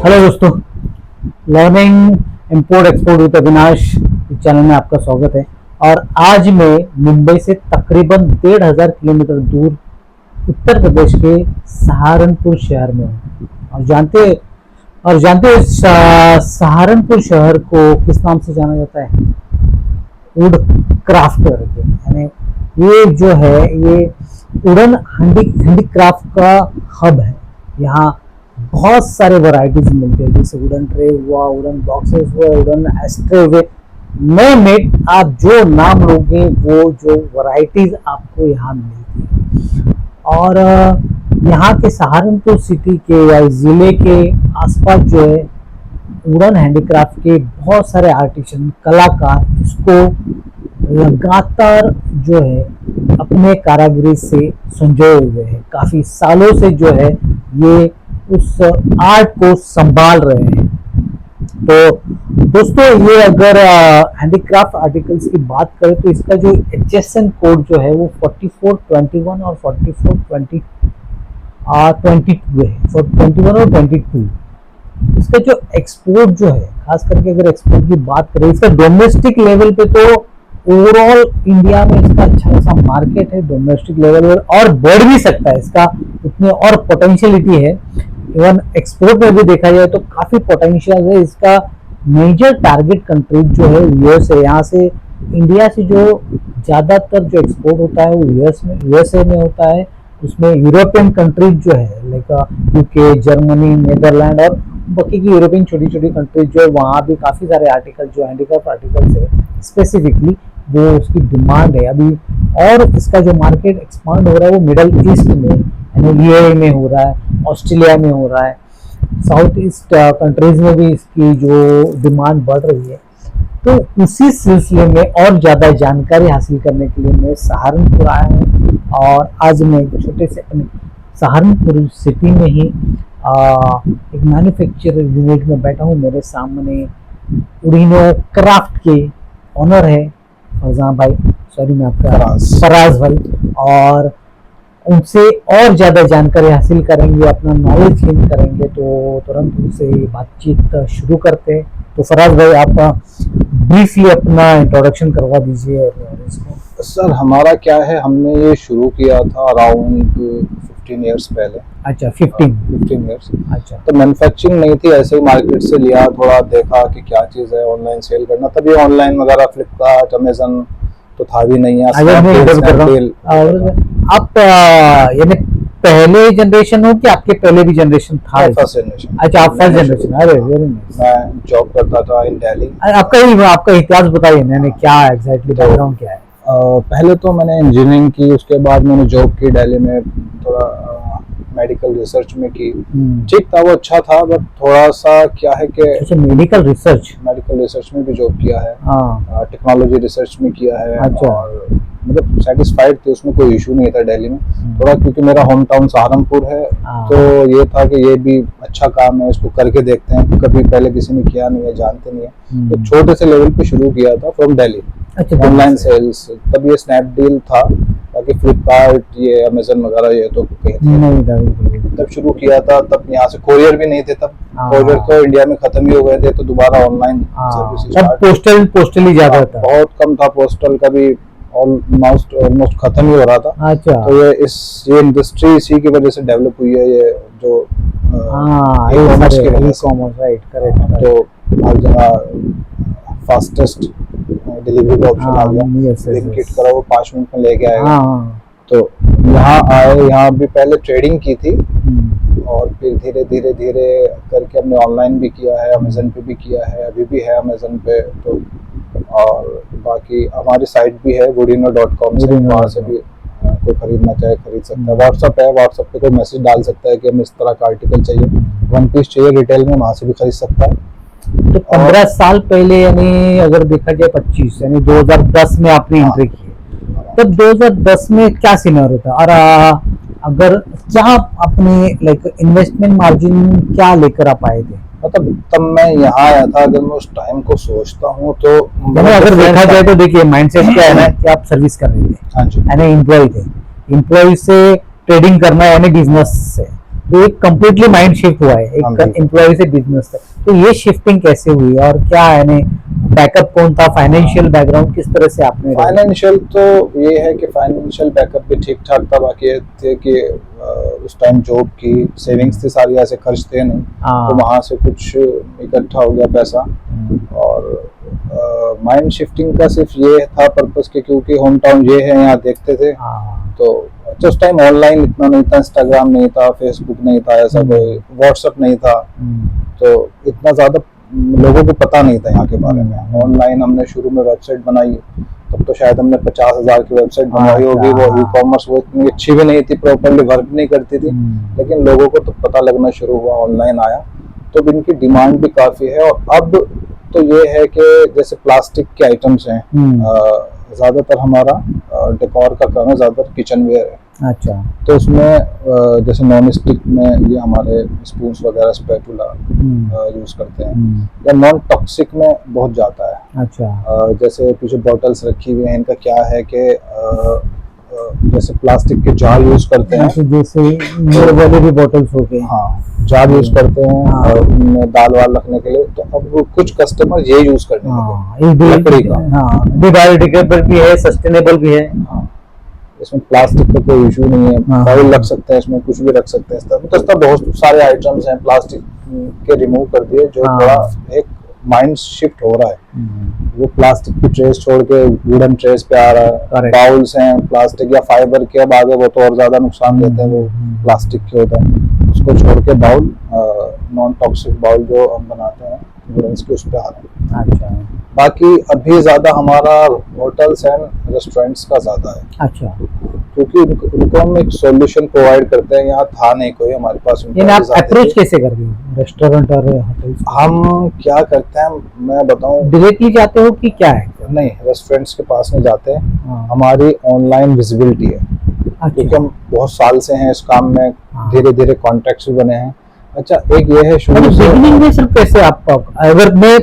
Hello दोस्तों, learning import export with Avinash channel में आपका स्वागत है। और आज मैं मुंबई से तकरीबन 1500 किलोमीटर दूर उत्तर प्रदेश के सहारनपुर शहर में हूँ। और जानते हो सहारनपुर शहर को किस नाम से जाना जाता है? वुड क्राफ्टर के, यानी ये जो है ये वुडन हैंडीक्राफ्ट का हब है। यहाँ बहुत सारे वैरायटीज मिलते हैं, जैसे वुडन ट्रे हुआ, वुडन बॉक्सेस हुआ, वुडन एस्ट्रे हुए, मेट आप जो नाम लोगे वो जो वैरायटीज आपको यहाँ मिलती है। और यहाँ के सहारनपुर सिटी के या जिले के आसपास जो है वुडन हैंडीक्राफ्ट के बहुत सारे आर्टिसन कलाकार इसको लगातार जो है अपने कारीगरी से संजोए हुए हैं। काफी सालों से जो है ये उस आर्ट को संभाल रहे हैं। तो दोस्तों, ये अगर हैंडीक्राफ्ट आर्टिकल्स की बात करें तो इसका जो HSN कोड जो है वो 4421 और 4422 है, 21 और 22। इसका जो एक्सपोर्ट जो है, खास करके अगर एक्सपोर्ट की बात करें, इसका डोमेस्टिक लेवल पे तो ओवरऑल इंडिया में इसका अच्छा खासा मार्केट है डोमेस्टिक लेवल पर, और बढ़ भी सकता है, इसका उतनी और पोटेंशियलिटी है। इवन एक्सपोर्ट में भी देखा जाए तो काफी पोटेंशियल है। इसका मेजर टारगेट कंट्री जो है यूएस है। यहाँ से इंडिया से जो ज्यादातर जो एक्सपोर्ट होता है वो यूएसए में होता है। उसमें यूरोपियन कंट्रीज जो है लाइक यूके, जर्मनी, नेदरलैंड और बाकी की यूरोपियन छोटी छोटी कंट्रीज जो है वहाँ भी काफी सारे आर्टिकल जो हैंडीक्राफ्ट आर्टिकल्स है स्पेसिफिकली वो उसकी डिमांड है अभी। और इसका जो मार्केट एक्सपांड हो रहा है वो मिडल ईस्ट में, यानी यूएई में हो रहा है, ऑस्ट्रेलिया में हो रहा है, साउथ ईस्ट कंट्रीज में भी इसकी जो डिमांड बढ़ रही है। तो उसी सिलसिले में और ज़्यादा जानकारी हासिल करने के लिए मैं सहारनपुर आया हूँ। और आज मैं छोटे से अपने सहारनपुर सिटी में ही एक मैन्युफैक्चर यूनिट में बैठा हूँ। मेरे सामने उड़ीनो क्राफ्ट के ऑनर है फरजान भाई, सॉरी मैं आपका फराज भाई, और उनसे और ज़्यादा जानकारी हासिल करेंगे, अपना नॉलेज गेन करेंगे। तो तुरंत उनसे बातचीत शुरू करते हैं। तो फराज भाई, आप ब्रीफली अपना इंट्रोडक्शन करवा दीजिए इसको। सर, हमारा क्या है, हमने ये शुरू किया था अराउंड 15 इयर्स पहले। अच्छा, 15 इयर्स। अच्छा, तो मैन्युफैक्चरिंग नहीं थी, ऐसे ही मार्केट से लिया, थोड़ा देखा कि क्या चीज़ है, ऑनलाइन सेल करना। तभी ऑनलाइन वगैरह फ्लिपकार्ट, अमेजन तो था भी नहीं है। आप यानी पहले जनरेशन हो कि आपके पहले भी जनरेशन था? First generation. अच्छा, आप फर्स्ट जनरेशन। अरे वेरी नाइस। मैं जॉब करता था इन दिल्ली। आपका इतिहास बताइए, मैंने क्या एग्जैक्टली बैकग्राउंड क्या है? पहले तो मैंने इंजीनियरिंग की, उसके बाद मैंने जॉब की दिल्ली में, थोड़ा मेडिकल रिसर्च में की। ठीक था, वो अच्छा था, बट थोड़ा सा क्या है कि अच्छा, मेडिकल रिसर्च में भी जॉब किया है, टेक्नोलॉजी रिसर्च में किया है। अच्छा। और मतलब सेटिस्फाइड थे, उसमें कोई इशू नहीं था दिल्ली में। थोड़ा क्योंकि मेरा होम टाउन सहारनपुर है, तो ये था कि ये भी अच्छा काम है, इसको करके देखते हैं, कभी पहले किसी ने किया नहीं है, जानते नहीं है। तो छोटे से लेवल पे शुरू किया था फ्रॉम दिल्ली, ऑनलाइन सेल्स। तब ये स्नैपडील था, बाकी फ्लिपकार्ट, ये अमेजन वगैरह ये तो नहीं था। तब शुरू किया था, तब यहाँ से कोरियर भी नहीं थे, तब कोरियर तो इंडिया में खत्म ही हो गए थे, तो दोबारा ऑनलाइन सर्विस पोस्टल ही ज्यादा था, बहुत कम था, पोस्टल का भी ऑलमोस्ट खत्म ही हो रहा था। अच्छा। तो ये इंडस्ट्री इसी की वजह से डेवलप हुई है, ये जो ई-कॉमर्स, राइट, करेक्ट। तो हर जगह फास्टेस्ट डिलीवरी का ऑप्शन आ गया, ब्लिंकिट करो वो 5 मिनट में लेके आएगा। तो यहाँ आए, यहाँ भी पहले ट्रेडिंग की थी, और फिर धीरे धीरे करके हमने ऑनलाइन भी किया है, अमेजन पे भी किया है, अभी भी है अमेजन पे। तो और बाकी हमारी साइट भी है woodino.com से, वहाँ से भी कोई खरीदना चाहे खरीद सकता है। व्हाट्सअप है, व्हाट्सअप पे कोई मैसेज डाल सकता है कि हमें इस तरह का आर्टिकल चाहिए, वन पीस चाहिए रिटेल में, वहां से भी खरीद सकता है। तो 15 साल पहले यानी अगर देखा जाए 25 यानी 2010 में आपने एंट्री की है, तब 2010 में क्या सिनेरियो था और अगर क्या अपने लाइक इन्वेस्टमेंट मार्जिन क्या लेकर आप आए थे? मतलब तब मैं यहाँ आया था, अगर मैं उस टाइम को सोचता हूँ तो यानी अगर देखा जाए तो देखिए माइंडसेट क्या है ना कि आप सर्विस कर रहे थे, हाँ जी, यानी एम्प्लॉय थे, एम्प्लॉय से ट्रेडिंग करना यानी बिजनेस से, तो एक कम्प्लीटली माइंड शिफ्ट हुआ है एक एम्प्लॉय से बिजनेस तक। तो ये शिफ्टिंग कैसे हुई और क्या यानी बैकअप कौन था, फाइनेंशियल बैकग्राउंड किस तरह से आपने? फाइनेंशियल तो ये है कि फाइनेंशियल बैकअप भी ठीक ठाक था। बाकी ये थे कि उस टाइम जॉब की सेविंग्स थी सारी, ऐसे खर्च थे नहीं, तो वहां से कुछ इकट्ठा हो गया पैसा। और माइंड शिफ्टिंग का सिर्फ ये था पर्पस कि क्योंकि होम टाउन ये है, यहाँ देखते थे। तो अच्छा उस टाइम ऑनलाइन इतना नहीं था, इंस्टाग्राम नहीं था, फेसबुक नहीं था, ऐसा कोई व्हाट्सएप नहीं था, तो इतना ज्यादा लोगों को पता नहीं था यहाँ के बारे में। ऑनलाइन हमने शुरू में वेबसाइट बनाई, तब तो शायद हमने 50,000 की वेबसाइट बनवाई होगी। वो ई कॉमर्स वो इतनी अच्छी भी नहीं थी, प्रॉपरली वर्क नहीं करती थी, लेकिन लोगों को तो पता लगना शुरू हुआ, ऑनलाइन आया तो इनकी डिमांड भी काफी है। और अब तो ये है कि जैसे प्लास्टिक के आइटम्स हैं, ज्यादातर हमारा डेकोर का काम है, ज्यादातर किचन वेयर है। अच्छा, तो उसमें जैसे नॉन स्टिक में ये हमारे स्पून्स वगैरह स्पैटुला यूज करते हैं, या नॉन टॉक्सिक में बहुत जाता है। अच्छा, जैसे पीछे बॉटल्स रखी हुई हैं, इनका क्या है कि जैसे प्लास्टिक के जार यूज करते हैं, जैसे मेरे वाले भी बॉटल्स हो गए, हाँ जार यूज करते हैं उनमें दाल वाल रखने के लिए। तो अब कुछ कस्टमर ये यूज करने लगे, लकड़ी का, बायोडिग्रेडेबल भी है, सस्टेनेबल भी है। इसमें प्लास्टिक का कोई इशू नहीं है, फाइल रख सकते हैं, इसमें कुछ भी रख सकते हैं। तो इस तरह बहुत सारे आइटम्स हैं प्लास्टिक के रिमूव कर दिए, जो थोड़ा एक माइंड शिफ्ट हो रहा है। वो प्लास्टिक की ट्रेस छोड़ के वुडन ट्रेस पे आ रहा है। बाउल्स हैं प्लास्टिक या फाइबर के, अब आगे वो तो और ज्यादा नुकसान देते हैं, वो प्लास्टिक के होता है, उसको छोड़ के बाउल नॉन टॉक्सिक बाउल जो हम बनाते हैं वुडन के, उस पे आ रहे हैं। अच्छा, बाकी अभी ज्यादा हमारा होटल्स एंड रेस्टोरेंट्स का ज्यादा है। अच्छा, क्योंकि उनको हम एक सॉल्यूशन प्रोवाइड करते हैं, यहाँ था नहीं कोई हमारे पास। आप अप्रोच कैसे करते हैं रेस्टोरेंट और होटल्स? हम क्या करते हैं मैं बताऊं, डायरेक्टली जाते हो कि क्या है? नहीं, रेस्टोरेंट्स के पास नहीं जाते हैं, हमारी ऑनलाइन विजिबिलिटी है। अच्छा, क्योंकि हम बहुत साल से हैं इस काम में, धीरे धीरे कॉन्टेक्ट्स भी बने हैं। अच्छा, एक ये है शुरू से बिगिनिंग में सिर्फ कैसे आप, अगर मैं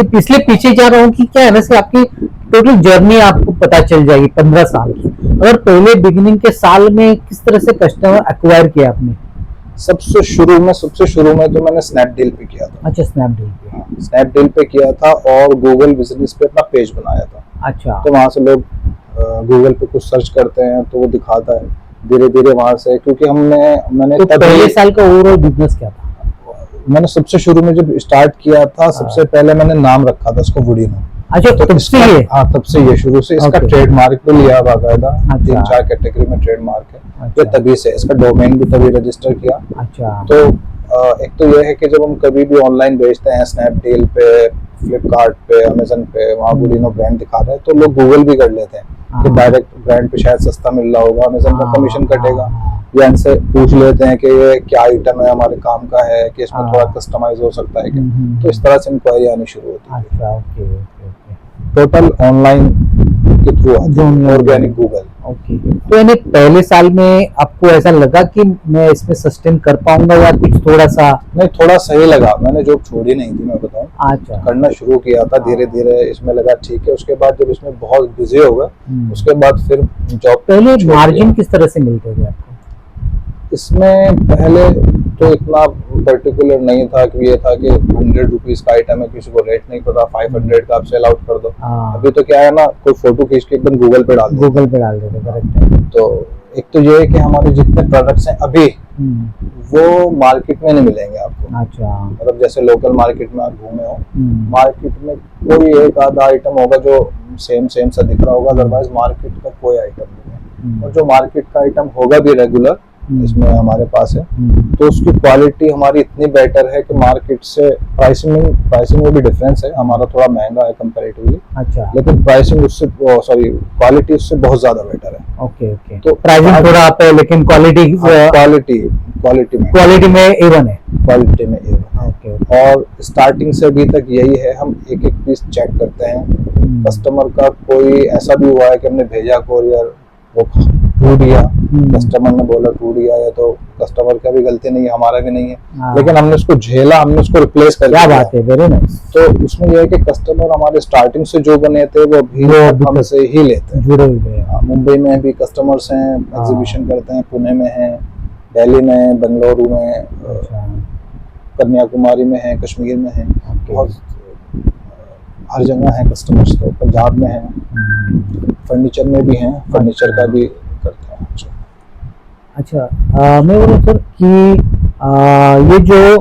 पिछले पीछे जा रहा हूँ कि क्या है ना, से आपकी टोटल जर्नी आपको पता चल जाएगी 15 साल की। अगर पहले बिगिनिंग के साल में किस तरह से कस्टमर एक्वायर किया आपने? सबसे शुरू में तो मैंने स्नैपडील पे किया था। अच्छा, स्नैपडील पे। स्नैपडील पे किया था और गूगल बिजनेस पे अपना पेज बनाया था। अच्छा, तो वहां से लोग गूगल पे कुछ सर्च करते हैं तो वो दिखाता है, धीरे धीरे वहां से। क्योंकि मैंने तो पहले साल का ओवरऑल बिजनेस क्या था? मैंने सबसे शुरू में जब स्टार्ट किया था, सबसे पहले मैंने नाम रखा था इसको वुडीनो। अच्छा, तो तब से ये? हाँ, तब से ये शुरू से इसका ट्रेडमार्क भी लिया बाकायदा, 3-4 कैटेगरी में ट्रेडमार्क है। ये तभी से इसका डोमेन भी तभी रजिस्टर किया। अच्छा, तो एक तो ये है कि जब हम कभी भी ऑनलाइन बेचते हैं, स्नैपडील पे, फ्लिपकार्ट पे, अमेजन पे, वहाँ वुडीनो ब्रांड दिखा रहे हैं, तो लोग गूगल भी कर लेते हैं कि डायरेक्ट ब्रांड पे शायद सस्ता मिल रहा होगा, अमेजन का कमीशन कटेगा, या इनसे पूछ लेते हैं कि ये क्या आइटम है, हमारे काम का है, कि इसमें थोड़ा कस्टमाइज हो सकता है क्या। तो इस तरह से इंक्वायरी आनी शुरू होती है। अच्छा, ओके, टोटल ऑनलाइन के थ्रू आती है, ऑर्गेनिक गूगल। ओके, तो यानी पहले साल में आपको ऐसा लगा कि मैं इसमें सस्टेन कर पाऊंगा या कुछ थोड़ा सा? नहीं, थोड़ा सही लगा, मैंने जॉब छोड़ी नहीं थी, मैं बताऊं। अच्छा, करना शुरू किया था धीरे धीरे, इसमें लगा ठीक है। उसके बाद जब इसमें बहुत बिजी हो गए, उसके बाद फिर जॉब। पहले मार्जिन किस तरह से मिलते थे आपको इसमें? पहले तो इतना पर्टिकुलर नहीं था कि ये था कि 100 रुपीज का आइटम है, किसी को रेट नहीं पता, 500 का आप सेल आउट कर दो। अभी तो क्या है ना, कोई फोटो खींच के एकदम गूगल पे डाल देते, करेक्ट है। तो एक तो ये है कि हमारे जितने प्रोडक्ट्स हैं अभी, वो मार्केट में नहीं मिलेंगे आपको। अच्छा, मतलब जैसे लोकल मार्केट में आप घूमे हो, मार्केट में कोई एक आधा आइटम होगा जो सेम सा दिख रहा होगा, अदरवाइज मार्केट का कोई आइटम नहीं है। और जो मार्केट का आइटम होगा भी रेगुलर इसमें हमारे पास है, तो उसकी क्वालिटी हमारी इतनी बेटर है कि मार्केट से प्राइसिंग में भी डिफरेंस है, हमारा थोड़ा महंगा है कंपैरेटिवली। अच्छा, लेकिन प्राइसिंग उससे क्वालिटी उससे बहुत ज्यादा बेटर है। ओके ओके, तो प्राइसिंग थोड़ा आप है लेकिन क्वालिटी क्वालिटी में A1 है। क्वालिटी में A1 है। ओके और स्टार्टिंग से अभी तक यही है, हम एक एक पीस चेक करते हैं। कस्टमर का कोई ऐसा भी हुआ है कि हमने भेजा कोरियर, वो टूट गया, कस्टमर ने बोला टूट गया, या तो कस्टमर का भी गलती नहीं है, हमारा भी नहीं है, लेकिन हमने उसको झेला, हमने उसको रिप्लेस कर दिया। क्या बात है, वेरी नाइस। तो उसमें यह है कि कस्टमर हमारे स्टार्टिंग से जो बने थे वो अभी हमसे ही लेते हैं, जुड़े हुए हैं। मुंबई में भी कस्टमर्स हैं, एग्जीबिशन करते हैं, पुणे में हैं, दिल्ली में, बेंगलुरु में, कन्याकुमारी में है, कश्मीर में है, बहुत हर जगह है कस्टमर्स। तो पंजाब में है, फर्नीचर में भी हैं, फर्नीचर का भी करते हैं। अच्छा, मैं बोल रहा सर कि ये जो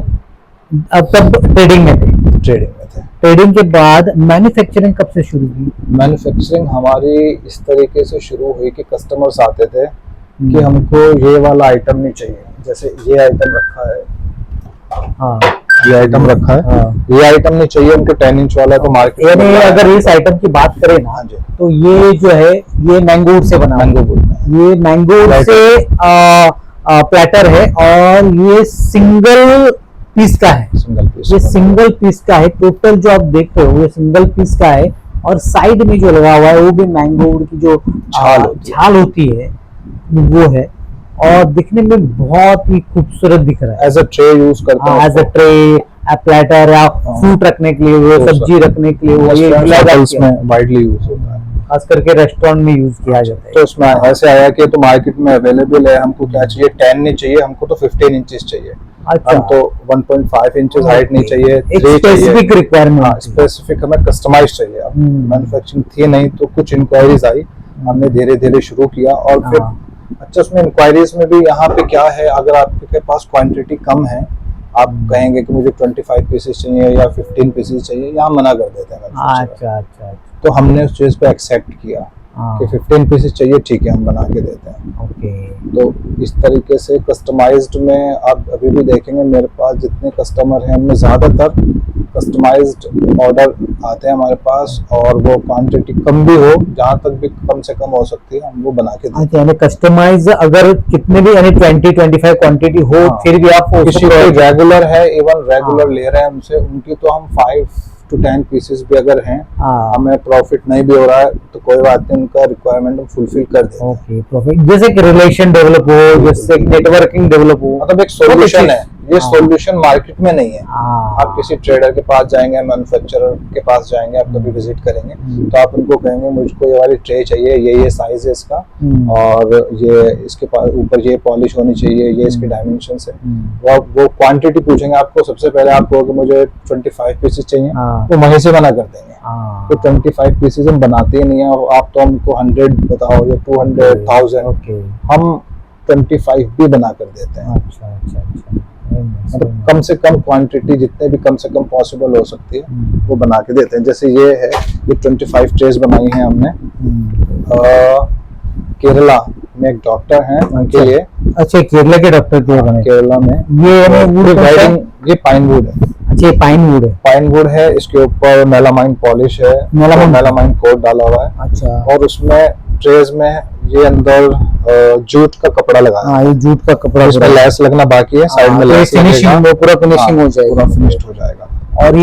अब तक ट्रेडिंग में थे, ट्रेडिंग के बाद मैन्युफैक्चरिंग कब से शुरू हुई? मैन्युफैक्चरिंग हमारी इस तरीके से शुरू हुई कि कस्टमर्स आते थे कि हमको ये वाला आइटम नहीं चाहिए, जैसे ये आइटम रखा है, हाँ ये आइटम रखा है, हाँ। ये आइटम नहीं चाहिए, उनके 10 इंच वाला है, तो मार्केट यानी अगर इस आइटम की बात करें ना, हाँ जी, तो ये जो है ये मैंगो वुड से बना है। मैंगो वुड, ये मैंगो वुड से प्लेटर है और ये सिंगल पीस का है, सिंगल पीस, ये सिंगल पीस का है। टोटल जो आप देख रहे हो ये सिंगल पीस का है, और साइड में जो लगा हुआ है वो भी मैंगो वुड की जो छाल होती है वो है, और दिखने में बहुत ही खूबसूरत दिख रहा है। एज अ ट्रे यूज करते हैं, एज अ ट्रे, प्लेटर या फ्रूट रखने के लिए, वो सब्जी रखने के लिए, वो ये में वाइडली यूज होता है, खास करके रेस्टोरेंट में यूज किया जाता है। तो उसमें ऐसे आया कि तो मार्केट में अवेलेबल है, हमको क्या चाहिए, 10 नहीं चाहिए, हमको तो 15 इंचेस चाहिए। अच्छा, हम तो 1.5 इंचेस हाइट नहीं चाहिए, एक स्पेसिफिक रिक्वायरमेंट, स्पेसिफिक हमें कस्टमाइज चाहिए। अब मैन्युफैक्चरिंग थी नहीं, तो कुछ इंक्वायरीज आई, हमने धीरे धीरे शुरू किया, और फिर अच्छा उसमें इंक्वायरीज में भी यहाँ पे क्या है, अगर आपके पास क्वांटिटी कम है, आप कहेंगे कि मुझे 25 पीसेस चाहिए या 15 पीसेस चाहिए, यहाँ मना कर देते हैं। अच्छा अच्छा, तो हमने उस चीज़ को एक्सेप्ट किया कि 15 पीसेस चाहिए, ठीक है, हम बना के देते हैं। ओके, तो इस तरीके से कस्टमाइज्ड में आप अभी भी देखेंगे मेरे पास जितने कस्टमर हैं उनमें ज़्यादातर कस्टमाइज्ड ऑर्डर आते हैं हमारे पास, और वो क्वांटिटी कम भी हो, जहाँ तक भी कम से कम हो सकती है, हम वो बना के देते हैं। अच्छा, यानी कस्टमाइज अगर कितने भी यानी 20-25 क्वांटिटी हो, फिर भी आप किसी को रेगुलर है, इवन रेगुलर ले रहे हैं उनसे, उनकी तो हम 5 to 10 पीसेस भी अगर हैं, हमें प्रॉफिट नहीं भी हो रहा है तो कोई बात नहीं, उनका रिक्वायरमेंट हम फुलफिल कर देते हैं। ओके, प्रॉफिट जैसे कि रिलेशन डेवलप हो, जैसे नेटवर्किंग डेवलप हो, मतलब एक सॉल्यूशन है ये, सॉल्यूशन मार्केट में नहीं है। हाँ। आप किसी ट्रेडर के पास जाएंगे, मैन्युफैक्चरर के पास जाएंगे, आप कभी विजिट करेंगे तो आप उनको कहेंगे मुझको ये वाली ट्रे चाहिए, ये साइज है इसका, और ये इसके पास ऊपर ये पॉलिश होनी चाहिए, ये इसके डायमेंशंस है। वो क्वांटिटी पूछेंगे आपको, सबसे पहले आप कहोगे मुझे 25 पीसेस चाहिए, वो वहीं से बना कर देंगे। तो 25 पीसेस हम बनाते ही नहीं है, आप तो हमको 100 बताओ या 200, 1000, हम 25 भी बना कर देते हैं। अच्छा अच्छा अच्छा, मतलब कम से कम क्वांटिटी, जितने भी कम से कम पॉसिबल हो सकती है वो बना के देते हैं। जैसे ये है, ये 25 ट्रेस बनाई हैं हमने, केरला में एक डॉक्टर हैं उनके लिए। अच्छा, केरला के डॉक्टर के लिए केरला में ये वुड है, ये पाइन वुड है। अच्छा, ये पाइन वुड है, पाइन वुड है, इसके ऊपर मेलामाइन पॉलिश है, मेलामाइन कोट डाला हुआ है। अच्छा, और उसमें ट्रेज में ये अंदर जूट का कपड़ा लगा है। ये जूट का कपड़ा, इसमें लेस लगना बाकी है, साइड में लेस फिनिशिंग, वो पूरा फिनिशिंग हो जाएगा, पूरा फिनिश्ड हो जाएगा। और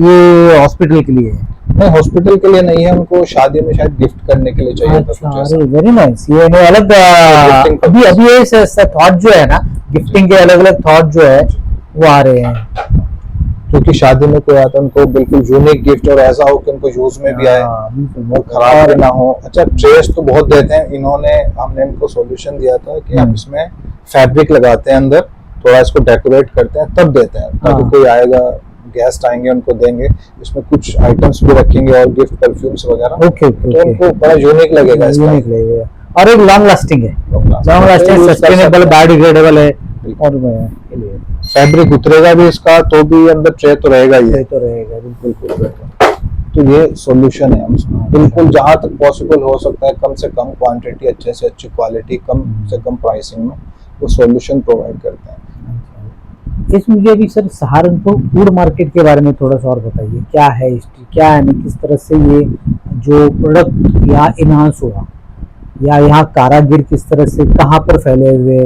ये हॉस्पिटल के लिए है? नहीं, हॉस्पिटल के लिए नहीं है, उनको शादी में शायद गिफ्ट करने के लिए चाहिए था कुछ ऐसा। वेरी नाइस, ये अलग अभी ये थॉट जो है ना, गिफ्टिंग के अलग अलग थॉट जो है वो आ रहे हैं, क्योंकि शादी में कोई आता है उनको बिल्कुल यूनिक गिफ्ट, और ऐसा हो कि उनको यूज में भी आए और खराब भी ना हो। अच्छा, ट्रेस तो बहुत देते हैं इन्होंने, हमने इनको सॉल्यूशन दिया था कि हम इसमें फैब्रिक लगाते हैं अंदर, थोड़ा इसको डेकोरेट करते हैं, तब देते हैं, ताकि कोई आएगा, गेस्ट आएंगे, उनको देंगे, इसमें कुछ आइटम्स भी रखेंगे और गिफ्ट परफ्यूम्स वगैरह। तो उनको बड़ा यूनिक लगेगा, यूनिक लगेगा, और एक लॉन्ग लास्टिंग है, लॉन्ग लास्टिंग, सस्टेनेबल, बायोडिग्रेडेबल है, और फैब्रिक उतरेगा भी इसका तो भी अंदर ट्रे तो रहेगा ही है। तो रहेगा, बिल्कुल। तो ये सॉल्यूशन है, हम बिल्कुल जहाँ तक पॉसिबल हो सकता है कम से कम क्वांटिटी, अच्छे से अच्छी क्वालिटी, कम से कम प्राइसिंग में वो सॉल्यूशन प्रोवाइड करते हैं। इस मुझे अभी सर सहारनपुर फूड मार्केट के बारे में थोड़ा सा और बताइए, क्या है हिस्ट्री, क्या है, किस तरह से ये जो प्रोडक्ट यहाँ इनहांस हुआ? या यहाँ कारागिर किस तरह से कहाँ पर फैले हुए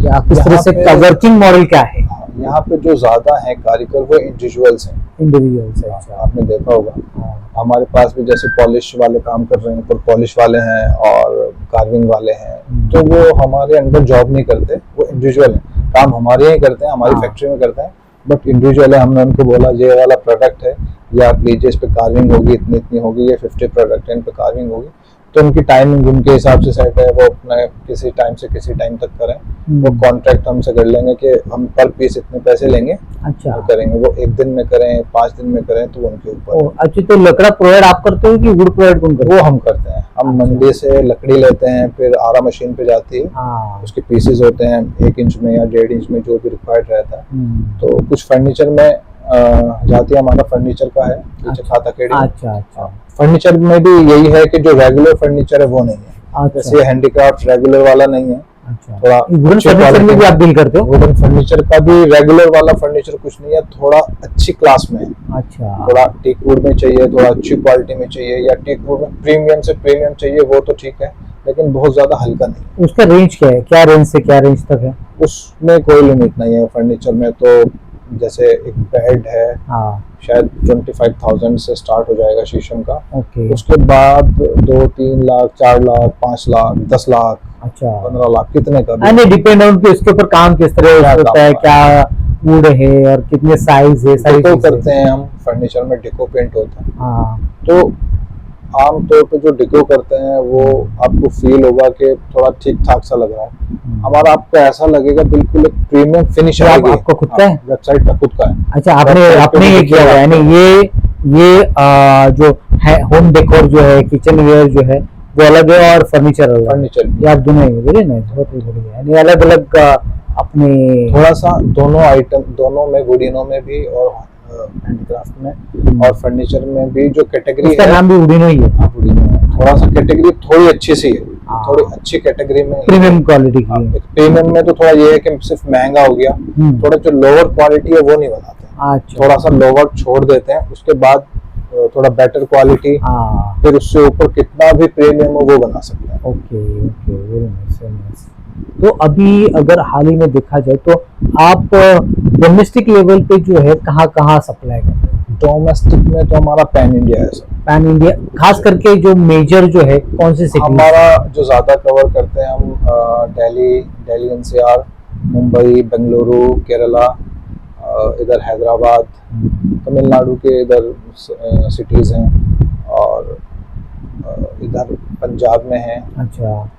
या किस तरह यहाँ से पे- वर्किंग मॉडल क्या है? यहाँ पे जो ज्यादा है कारीगर वो इंडिविजुअल्स हैं। इंडिविजुअल से। अच्छा। आपने देखा होगा हाँ। हमारे पास भी जैसे पॉलिश वाले काम कर रहे हैं, तो पॉलिश वाले हैं और कार्विंग वाले हैं, तो वो हमारे अंडर जॉब नहीं करते, वो इंडिविजुअल है, काम हमारे यहाँ ही करते हैं, हमारी हाँ। फैक्ट्री में करते हैं, बट इंडिविजुअल है। हमने उनको बोला ये वाला प्रोडक्ट है, ये आप लीजिए, इस पे कार्विंग होगी, इतनी इतनी होगी, ये 50 प्रोडक्ट है, इन पे कार्विंग होगी, तो उनकी टाइमिंग उनके हिसाब से सेट है, वो अपने किसी टाइम से किसी टाइम तक करें। वो कॉन्ट्रैक्ट हमसे कर लेंगे कि हम पर पीस इतने पैसे लेंगे, अच्छा। वो करेंगे, वो 1 दिन में करें, 5 दिन में करें, तो उनके ऊपर है। अच्छा, तो लकड़ा प्रोवाइड आप करते हो कि वुड प्रोवाइड कौन करते वो हम करते हैं, हम अच्छा। मंडी से लकड़ी लेते हैं, फिर आरा मशीन पे जाती है, हाँ। उसके पीसेस होते हैं 1 इंच में या 1.5 इंच में, जो भी रिक्वायर्ड रहता है। हम्म। तो कुछ फर्नीचर में जाती है, हमारा फर्नीचर का है पीछे खाता केड़ी। अच्छा अच्छा फर्नीचर में भी यही है कि जो रेगुलर फर्नीचर है वो नहीं है, जैसे अच्छा हैंडीक्राफ्ट रेगुलर वाला नहीं है, अच्छा। थोड़ा वुडन अच्छी फर्नीचर में quality भी आप डील करते हो? वुडन फर्नीचर का भी रेगुलर वाला फर्नीचर कुछ नहीं है, थोड़ा अच्छी क्लास में है, अच्छा। थोड़ा टीक वुड में चाहिए, थोड़ा अच्छी क्वालिटी में चाहिए, या टीक वुड में प्रीमियम से प्रीमियम चाहिए, वो तो ठीक है, लेकिन बहुत ज्यादा हल्का नहीं। उसका रेंज क्या है? क्या रेंज से क्या रेंज तक है? उसमें कोई लिमिट नहीं है फर्नीचर में। तो जैसे एक बेड है, हाँ। शायद 25,000 से स्टार्ट हो जाएगा शीशम का, ओके। उसके बाद 2-3 लाख, 4 लाख, 5 लाख, 10 लाख, अच्छा। 15 लाख, कितने का भी। नहीं, डिपेंड ऑन कि उसके ऊपर काम किस तरह क्या होता काम है, है। क्या वुड है और कितने साइज है, सारी डिको चीजें। करते हैं हम, फर्नीचर में डिको पेंट होता है, हाँ। तो आम तौर पे जो डिको करते हैं वो आपको फील होगा कि थोड़ा ठीक ठाक सा लग रहा है, हमारा आपको ऐसा लगेगा बिल्कुल एक प्रीमियम फिनिश ये आएगी। आपका खुद का है? वेबसाइट का खुद का है। अच्छा, आपने website पे आपने भी ये किया हुआ है, यानी ये जो है होम डेकोर जो है, किचन वेयर जो है वो अलग है और फर्नीचर अलग है। फर्नीचर ये आप दोनों ही वेरी नाइस, बहुत ही बढ़िया, यानी अलग अलग अपने। थोड़ा सा दोनों आइटम, दोनों में, वुडिनो में भी और हैंडक्राफ्ट में और फर्नीचर में भी जो कैटेगरी उसका है, नाम भी वुडिनो ही है, हाँ, वुडिनो है। थोड़ा सा कैटेगरी थोड़ी अच्छी सी है, हाँ। थोड़ी अच्छी कैटेगरी में, प्रीमियम क्वालिटी हाँ, की है। प्रीमियम में तो थोड़ा ये है कि सिर्फ महंगा हो गया, थोड़ा जो लोअर क्वालिटी है वो नहीं बनाते, अच्छा। थोड़ा सा लोअर छोड़ देते हैं, उसके बाद थोड़ा बेटर क्वालिटी, हाँ। फिर उससे ऊपर कितना भी प्रीमियम हो वो बना सकते हैं। Okay okay, very nice very nice. तो अभी अगर हाल ही में देखा जाए तो आप डोमेस्टिक लेवल पे जो है कहाँ कहाँ सप्लाई करते हैं? डोमेस्टिक में तो हमारा पैन इंडिया है सर, पैन इंडिया, खास करके जो मेजर जो है कौन सी सिटी? हमारा जो ज्यादा कवर करते हैं हम दिल्ली एनसीआर, मुंबई, बेंगलुरु, केरला, इधर हैदराबाद, तमिलनाडु के इधर सिटीज हैं, और इधर पंजाब में है। अच्छा,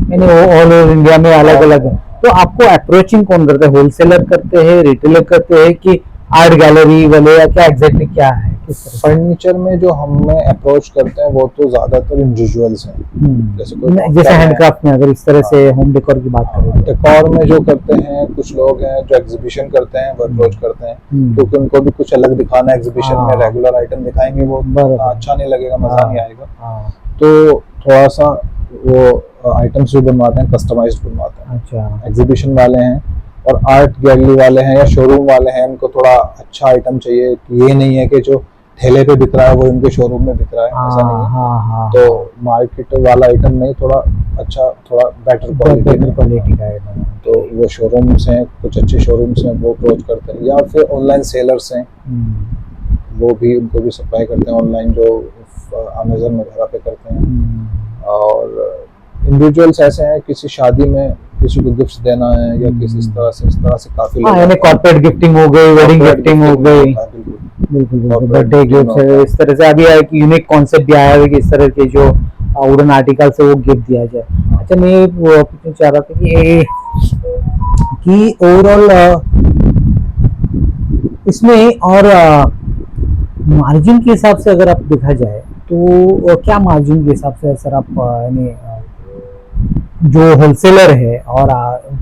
यानी ऑल ओवर इंडिया में अलग अलग है। तो आपको अप्रोचिंग कौन करता है? होलसेलर करते हैं, रिटेलर करते हैं, कि आर्ट गैलरी वाले, या क्या एग्जैक्टली क्या है? किस तरह? फर्नीचर में जो हमें अप्रोच करते हैं वो तो ज्यादातर इंडिविजुअल्स हैं, जैसे कोई जैसे हैंडक्राफ्ट में अगर इस तरह से होम डेकोर की बात करें। डेकोर में जो करते हैं, कुछ लोग हैं जो एग्जीबिशन करते हैं, वो अप्रोच करते हैं, क्योंकि उनको भी कुछ अलग दिखाना है एग्जीबिशन में। हाँ। रेगुलर आइटम दिखाएंगे वो बराबर। अच्छा नहीं लगेगा, मजा नहीं आएगा, हाँ। तो थोड़ा सा वो आइटम्स जो बनवाते हैं कस्टमाइज्ड बनवाते हैं। अच्छा। एग्जीबिशन वाले हैं और आर्ट गैलरी वाले हैं या शोरूम वाले हैं, उनको थोड़ा अच्छा आइटम चाहिए, ये नहीं है कि जो ठेले पे बिक रहा है वो इनके शोरूम में बिक रहा है, ऐसा नहीं है। हाँ। तो मार्केट वाला आइटम नहीं, थोड़ा अच्छा, थोड़ा बेटर क्वालिटी में, क्वालिटी का है। तो वो शोरूम्स हैं, कुछ अच्छे शोरूम्स हैं, वो अप्रोच करते हैं, या फिर ऑनलाइन सेलर्स हैं, वो भी, उनको भी सप्लाई करते हैं ऑनलाइन, जो अमेजन वगैरह पे करते हैं। और इंडिविजुअल्स ऐसे हैं, किसी शादी में किसी को गिफ्ट देना है या किसी इस तरह से काफी हाँ, यानी कॉर्पोरेट गिफ्टिंग हो गई, वेडिंग गिफ्टिंग हो गई, बिल्कुल बिल्कुल, बर्थडे गिफ्ट है, इस तरह से। अभी एक यूनिक कॉन्सेप्ट भी आया है कि इस तरह के जो वुडन आर्टिकल से वो गिफ्ट दिया जाए। अच्छा, मैं ये पूछना चाह रहा था कि ओवरऑल इसमें और मार्जिन के हिसाब से अगर आप देखा जाए तो क्या मार्जिन के हिसाब से सर आप यानी जो होलसेलर है और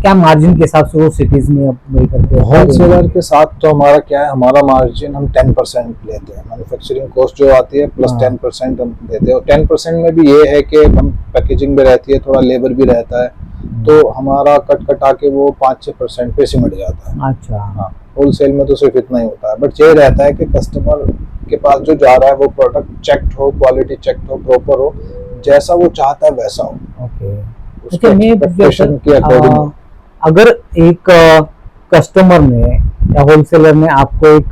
क्या मार्जिन के हिसाब से वो सिटीज में आप वही करते हैं? होलसेलर के साथ तो हमारा क्या है, हमारा मार्जिन हम 10% लेते हैं, मैन्युफैक्चरिंग कॉस्ट जो आती है प्लस 10% हम देते हैं, और 10% में भी ये है कि हम पैकेजिंग भी रहती है, थोड़ा लेबर भी रहता है, तो हमारा कटा के वो 5-6% पे सिमट जाता है। अच्छा। हाँ, होलसेल में तो सिर्फ इतना ही होता है, बट ये रहता है कि कस्टमर के पास जो जा रहा है वो प्रोडक्ट चेक्ड हो, क्वालिटी चेक्ड हो, प्रॉपर हो, जैसा वो चाहता है वैसा हो, ओके। उसके अच्छा, मैं एक्सपेक्टेशन के अकॉर्डिंग। अगर एक कस्टमर ने या होलसेलर ने आपको एक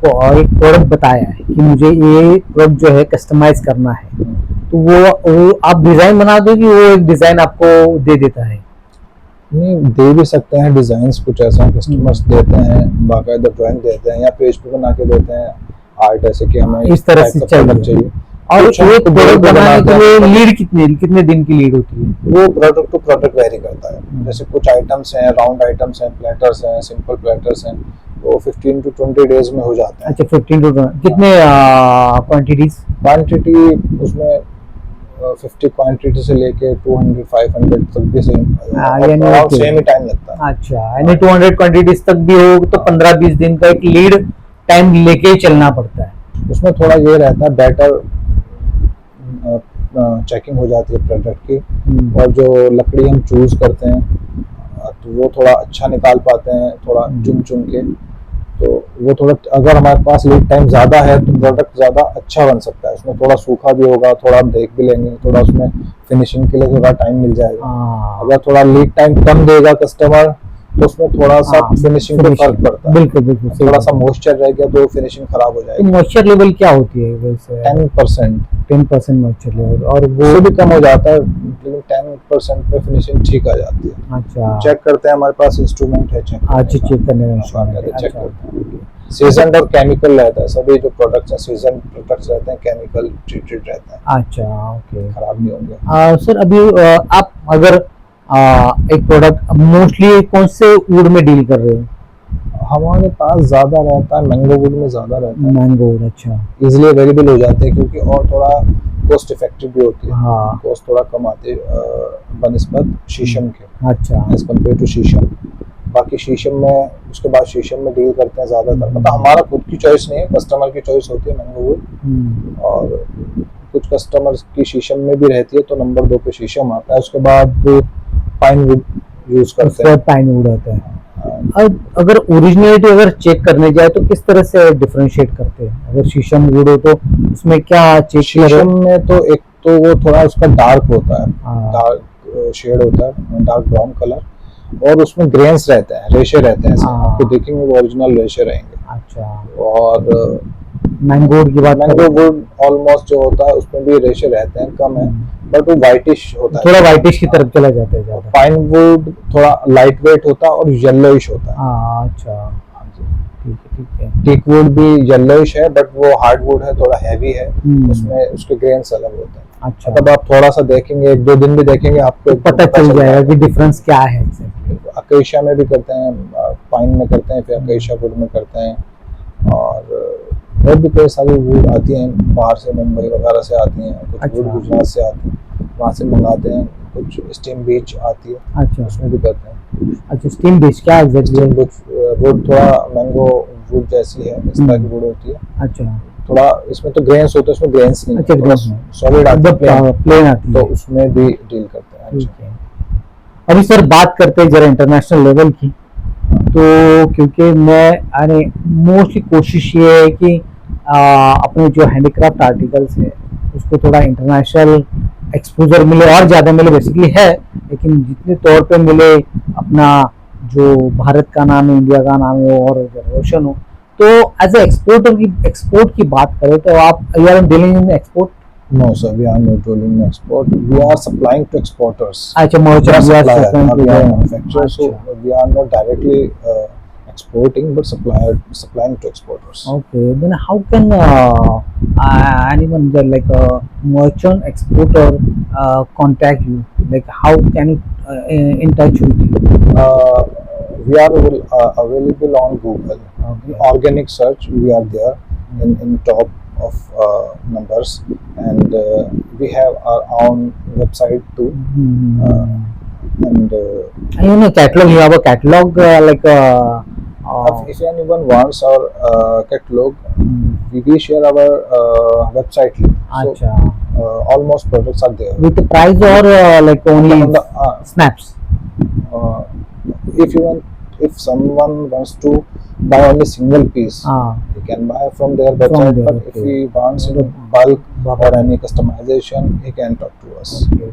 प्रोडक्ट बताया है कि मुझे ये प्रोडक्ट जो है कस्टमाइज करना है, तो वो आप डिजाइन बना दो कि वो एक डिजाइन आपको दे देता है? नहीं, दे भी सकते हैं डिजाइन्स, कुछ ऐसा कस्टमर्स देते हैं, बाकायदा ड्राइंग देते हैं या पेज पे बना के देते हैं आर्ट, ऐसे कि हमें इस तरह से प्रोडक्ट चाहिए। चाहिए। और कुछ हम एक खुद प्रोडक्ट भी बनाने के बनाते लिए हैं। लीड कितने दिन की लीड होती है? वो प्रोडक्ट टू प्रोडक्ट वेरी करता है। जैसे कुछ आइटम्स हैं, राउंड आइटम्स हैं, प्लेटर्स हैं, सिंपल प्लेटर्स हैं, वो 15 to 20 डेज में हो जाते हैं। अच्छा, 15 टू कितने क्वांटिटीज? क्वांटिटी उसमें 50 क्वांटिटी से लेके 200 500 तक भी सेम, यानी अराउंड okay। सेम ही टाइम लगता है। अच्छा, यानी 200 क्वांटिटीज तक भी हो तो 15-20 दिन का एक लीड टाइम लेके ही चलना पड़ता है। उसमें थोड़ा ये रहता है, बेटर चेकिंग हो जाती है प्रोडक्ट की, और जो लकड़ी हम चूज करते हैं तो वो थोड़ा अच्छा निकाल पाते हैं, थोड़ा चुन चुन के। तो वो थोड़ा, अगर हमारे पास लीड टाइम ज़्यादा है तो प्रोडक्ट ज़्यादा अच्छा बन सकता है। उसमें थोड़ा सूखा भी होगा, थोड़ा आप देख भी लेंगे, थोड़ा उसमें फिनिशिंग के लिए थोड़ा टाइम मिल जाएगा। हाँ, अगर थोड़ा लीड टाइम कम देगा कस्टमर तो उसमें थोड़ा सा हाँ, फिनिशिंग पे फर्क पड़ता है। बिल्कुल बिल्कुल सही थोड़ा बात सा है। मॉइस्चर रह गया तो फिनिशिंग खराब हो तो जाएगी। मॉइस्चर लेवल क्या होती है वैसे? 10%, 10% मॉइस्चर लेवल, और वो उससे भी कम हो जाता है, लेकिन 10% पे फिनिशिंग ठीक आ जाती है। अच्छा चेक करते हैं, हमारे पास इंस्ट्रूमेंट है चेक अच्छा, चेक करने का इंस्ट्रूमेंट है। चेक अच्छा, करते हैं। सीजन और केमिकल रहता है, सभी जो प्रोडक्ट्स हैं सीजन प्रोडक्ट्स रहते हैं, केमिकल ट्रीटेड रहते हैं, अच्छा, ओके। खराब नहीं होंगे। सर, अभी आप अगर एक प्रोडक्ट मोस्टली कौन से वुड में डील कर रहे हो? हमारे पास ज़्यादा रहता है, मैंगो वुड में ज़्यादा रहता है, मैंगो, अच्छा। इजीली अवेलेबल हो जाते हैं, क्योंकि और थोड़ा कॉस्ट इफेक्टिव भी होती है। हाँ, कॉस्ट थोड़ा कम आती है बनिस्बत शीशम के, अच्छा एज कम्पेयर टू शीशम। बाकी शीशम में, उसके बाद शीशम में डील करते हैं ज़्यादातर। मतलब हमारा खुद की चॉइस नहीं है, कस्टमर की चॉइस होती है मैंगो वुड। और कुछ कस्टमर्स की शीशम में भी रहती है, तो नंबर 2 पे शीशम आता है। उसके बाद पाइन वुड यूज करते हैं। पाइन वुड आता है। अगर ओरिजिनलिटी अगर चेक करने जाए तो किस तरह से डिफरेंशिएट करते हैं? अगर शीशम वुड हो तो उसमें क्या चेक शीशम में तो एक तो वो थोड़ा उसका डार्क होता है, हाँ। डार्क शेड होता है, डार्क ब्राउन कलर, और उसमें ग्रेन्स रहते हैं, रेशे रहते हैं। हाँ। आपको देखेंगे वो ओरिजिनल रेशे रहेंगे। अच्छा, और मैंगो वुड की बात मैंगो वुड ऑलमोस्ट जो होता है उसमें भी रेशे रहते हैं, कम है, बट वो वाइटिश होता है, थोड़ा व्हाइटिश की तरफ चला जाता है ज्यादा। पाइन वुड थोड़ा लाइट वेट होता है और येलोइश होता है। हाँ, अच्छा, ठीक है ठीक है। टीक वुड भी येलोइश है, बट वो हार्ड वुड है, थोड़ा हैवी है, हम्म। उसमें उसके ग्रेन्स अलग होते हैं। अच्छा, मतलब आप थोड़ा सा देखेंगे, 1-2 दिन भी देखेंगे, आपको तो पता चल जाएगा कि डिफरेंस क्या है exactly। अकेशिया में भी करते हैं, पाइन में करते हैं, फिर अकेशिया वुड में करते हैं। और भी कई सारी वुड आती हैं बाहर से, मुंबई वगैरह से आती हैं, कुछ अच्छा। वुड गुजरात से आती हैं, वहाँ से मंगाते हैं। कुछ स्टीम बीच आती है, अच्छा उसमें भी करते हैं। अच्छा, स्टीम बेस क्या एग्जैक्टली स्टीम है? वुड थोड़ा मैंगो वुड जैसी है, इस तरह की वुड होती है। अच्छा थोड़ा इसमें तो ग्रेन्स होते हैं, उसमें ग्रेन्स नहीं, अच्छा, थोड़ा grains नहीं। सॉलिड आती है, प्लेन आती तो है। उसमें भी डील करते हैं। ठीक है। अभी सर बात करते हैं जरा इंटरनेशनल लेवल की। तो क्योंकि मैं अरे मोस्टली कोशिश ये है कि अपने जो हैंडीक्राफ्ट आर्टिकल्स है उसको थोड़ा इंटरनेशनल एक्सपोजर मिले, और ज़्यादा मिले बेसिकली है, लेकिन जितने तौर पे मिले अपना जो भारत का नाम है, इंडिया का नाम है, और रोशन हो। तो एज ए एक्सपोर्ट की बात करें तो आप you are dealing in export? No, sir, we are not doing export. We are supplying to exporters. अच्छा, We are merchant supplier, we are अच्छा, manufacturer, so we are not directly exporting, but supplying to exporters. okay. Then how can anyone like a merchant exporter contact you? Like how can it in touch with you? We are available on Google. Okay. Organic search, we are there in top of numbers, and we have our own website too. And You know, catalog. You have a catalog if anyone wants our catalog, we share our website link. So अच्छा, almost products are there. with the price or like only On the, snaps? if someone wants to buy only single piece, he can buy from their website. there, But if okay. he wants in bulk, Baba. or any customization, he can talk to us. Okay.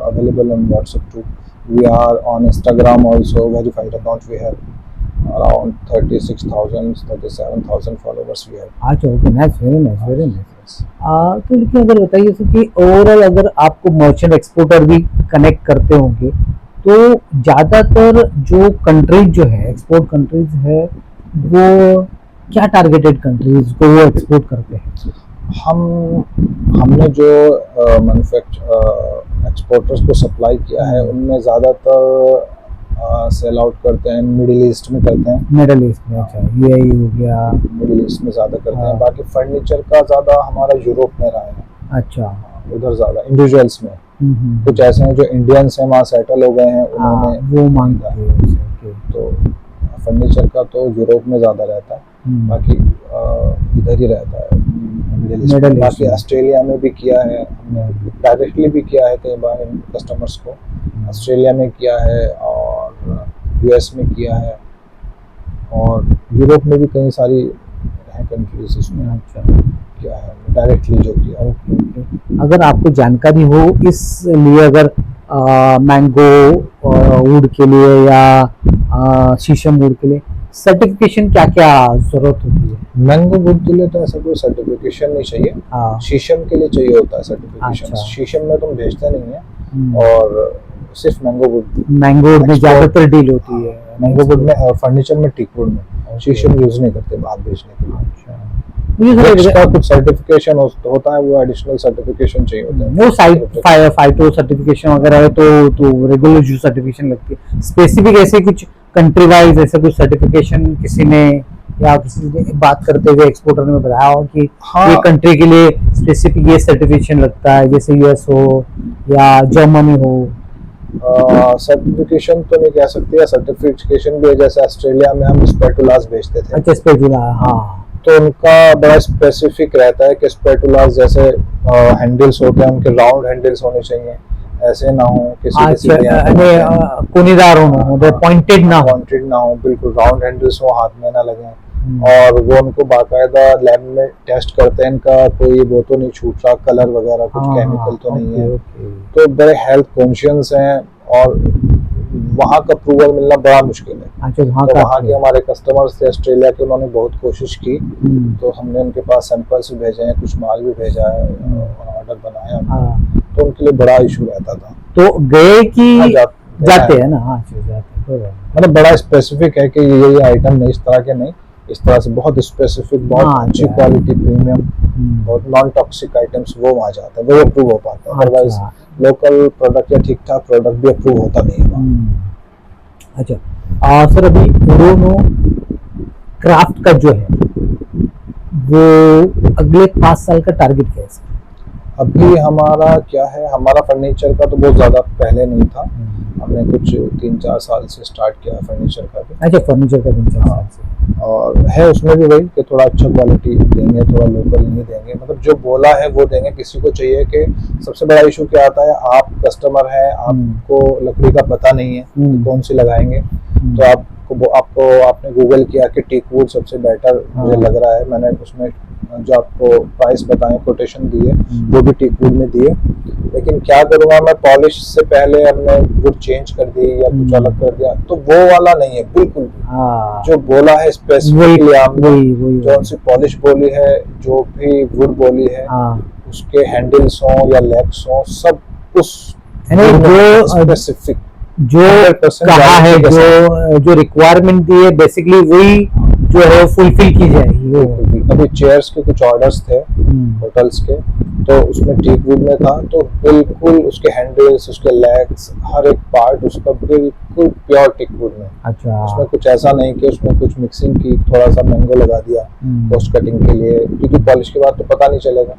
Available on WhatsApp too. We are on Instagram also, verified account we have. Around 36,000, 37,000 followers we have. अच्छा, okay, nice, very nice, very nice. तो लेकिन अगर बताइए sir कि overall अगर आपको merchant exporter भी connect करते होंगे तो ज़्यादातर जो कंट्रीज जो है एक्सपोर्ट कंट्रीज है वो क्या टारगेटेड कंट्रीज को वो एक्सपोर्ट करते हैं? हमने जो एक्सपोर्टर्स को सप्लाई किया है उनमें ज़्यादातर सेल आउट करते हैं मिडिल ईस्ट में करते हैं। मिडिल ईस्ट में, अच्छा, यूएई हो गया, मिडिल ईस्ट में ज़्यादा करते हैं। हाँ। बाकी फर्नीचर का ज़्यादा हमारा यूरोप में रहा है। अच्छा, उधर ज़्यादा इंडिविजुअल्स में। कुछ ऐसे हैं जो इंडियंस हैं वहाँ सेटल हो गए हैं, उन्होंने वो मांगते हैं। तो फर्नीचर का तो यूरोप में ज़्यादा रहता है, बाकी इधर ही रहता है मिडिल ईस्ट में। बाकी ऑस्ट्रेलिया में भी किया है हमने, डायरेक्टली भी किया है कई बार कस्टमर्स को। ऑस्ट्रेलिया में किया है और यूएस में किया है और यूरोप में भी कई सारी हैं कंट्रीज इसमें। अच्छा, किया है डायरेक्टली जो किया। ओके। अगर आपको जानकारी हो इसलिए अगर मैंगो वुड के लिए या शीशम वुड के लिए सर्टिफिकेशन क्या क्या जरूरत होती है? मैंगो वुड के लिए तो ऐसा कोई सर्टिफिकेशन नहीं चाहिए। शीशम के लिए चाहिए होता है सर्टिफिकेशन। अच्छा। शीशम में तुम भेजते नहीं है और सिर्फ मैंगो वुड में ज्यादातर डील होती है। मैंगो वुड में फर्नीचर में टीक वुड में शीशम यूज नहीं करते बाहर भेजने के लिए। अच्छा, इसका कुछ सर्टिफिकेशन होता है, वो एडिशनल सर्टिफिकेशन चाहिए होता है। वो साइट फाइटो सर्टिफिकेशन वगैरह है तो रेगुलर जो सर्टिफिकेशन लगती है। स्पेसिफिक ऐसे कुछ कंट्री वाइज ऐसे कुछ सर्टिफिकेशन किसी ने या किसी ने बात करते हुए एक्सपोर्टर ने बताया हो कि हाँ, ये कंट्री के लिए स्पेसिफिक ये सर्टिफिकेशन लगता है, जैसे यूएस हो या जर्मनी हो? सर्टिफिकेशन तो नहीं कह सकते, या सर्टिफिकेशन भी है। जैसे ऑस्ट्रेलिया में हम स्पेटुलास बेचते थे। अच्छा, स्पेटुला, हाँ, तो उनका बड़ा स्पेसिफिक रहता है कि स्पेटुलास जैसे हैंडल्स होते हैं उनके राउंड हैंडल्स होने चाहिए, ऐसे ना हो किसी कोनीदार हो, पॉइंटेड ना हो, बिल्कुल राउंड हैंडल्स हो, हाथ में ना लगे। और वो उनको बाकायदा लैब में टेस्ट करते हैं, इनका कोई वो तो नहीं छूट रहा, कलर वगैरह कुछ केमिकल तो नहीं है। तो बड़े हेल्थ कॉन्शियस हैं और वहाँ का अप्रूवल मिलना बड़ा मुश्किल है। अच्छा, तो वहाँ के हमारे कस्टमर्स थे ऑस्ट्रेलिया के, उन्होंने बहुत कोशिश की, तो हमने उनके पास सैंपल्स भी भेजे हैं, कुछ माल भी भेजा है और ऑर्डर बनाया। तो उनके लिए बड़ा इशू रहता था। तो गए कि जाते हैं ना? हाँ, मतलब बड़ा स्पेसिफिक है कि ये आइटम नहीं, इस तरह के नहीं, इस तरह से बहुत स्पेसिफिक, बहुत अच्छी क्वालिटी, प्रीमियम, बहुत नॉन टॉक्सिक आइटम्स वो वहाँ जाता है, वो अप्रूव हो पाता है। अदरवाइज लोकल प्रोडक्ट या ठीक ठाक प्रोडक्ट भी अप्रूव होता नहीं है। अच्छा, सर अभी दोनों क्राफ्ट का जो है वो अगले 5 साल का टारगेट क्या है? अभी हमारा क्या है, हमारा फर्नीचर का तो बहुत ज़्यादा पहले नहीं था, हमने कुछ 3-4 साल से स्टार्ट किया फर्नीचर का भी। अच्छा, फर्नीचर का 3-4 साल से। और है उसमें भी वही कि थोड़ा अच्छा क्वालिटी देंगे, थोड़ा लोकल नहीं देंगे, मतलब जो बोला है वो देंगे। किसी को चाहिए कि सबसे बड़ा इशू क्या आता है, आप कस्टमर है, आपको लकड़ी का पता नहीं है कौन सी लगाएंगे, तो आपने गूगल किया कि टीक वुड सबसे बेटर मुझे लग रहा है, मैंने उसमें जो आपको प्राइस बताएं, कोटेशन दिए, वो भी टीक वुड में दिए। लेकिन क्या करूँगा मैं, पॉलिश से पहले हमने वुड चेंज कर दी या कुछ अलग कर दिया, तो वो वाला नहीं है बिल्कुल भी। जो बोला है स्पेसिफिकली आपने, जो उनसे पॉलिश बोली है, जो भी वुड बोली है, उसके हैंडल्स हों या लेग्स हों, सब उस स्पेसिफिक जो कहा है, जो रिक्वायरमेंट दी है, बेसिकली वही जो है फुलफिल की जाएगी। अभी चेयर्स के कुछ ऑर्डर्स थे होटल्स के, तो उसमें टीक वुड में था, तो बिल्कुल उसके हैंडल्स, उसके लेग्स, हर एक पार्ट उसका बिल्कुल प्योर टीक वुड में। अच्छा, उसमें कुछ ऐसा नहीं कि उसमें कुछ मिक्सिंग की, थोड़ा सा मैंगो लगा दिया पोस्ट कटिंग के लिए, क्योंकि पॉलिश के बाद तो पता नहीं चलेगा।